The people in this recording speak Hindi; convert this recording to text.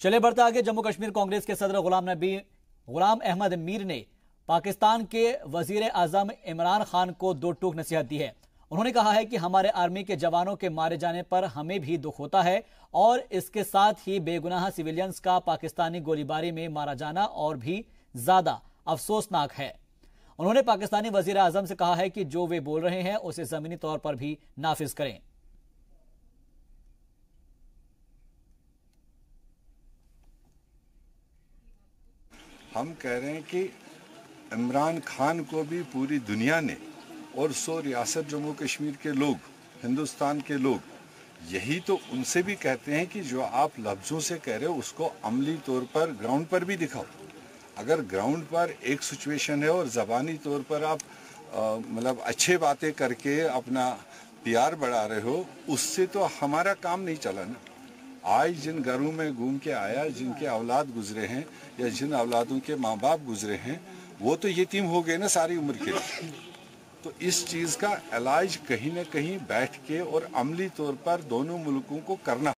चले बढ़ते आगे। जम्मू कश्मीर कांग्रेस के सदर गुलाम अहमद मीर ने पाकिस्तान के वजीर आजम इमरान खान को दो टूक नसीहत दी है। उन्होंने कहा है कि हमारे आर्मी के जवानों के मारे जाने पर हमें भी दुख होता है और इसके साथ ही बेगुनाह सिविलियंस का पाकिस्तानी गोलीबारी में मारा जाना और भी ज्यादा अफसोसनाक है। उन्होंने पाकिस्तानी वजीर आजम से कहा है कि जो वे बोल रहे हैं उसे जमीनी तौर पर भी नाफिज करें। हम कह रहे हैं कि इमरान खान को भी पूरी दुनिया ने और 100 रियासत जम्मू कश्मीर के लोग, हिंदुस्तान के लोग, यही तो उनसे भी कहते हैं कि जो आप लफ्ज़ों से कह रहे हो उसको अमली तौर पर ग्राउंड पर भी दिखाओ। अगर ग्राउंड पर एक सिचुएशन है और ज़बानी तौर पर आप मतलब अच्छे बातें करके अपना PR बढ़ा रहे हो, उससे तो हमारा काम नहीं चला ना। आज जिन घरों में घूम के आया, जिनके औलाद गुजरे हैं या जिन औलादों के माँ बाप गुजरे हैं, वो तो यतीम हो गए ना सारी उम्र के लिए। तो इस चीज़ का इलाज कहीं ना कहीं बैठ के और अमली तौर पर दोनों मुल्कों को करना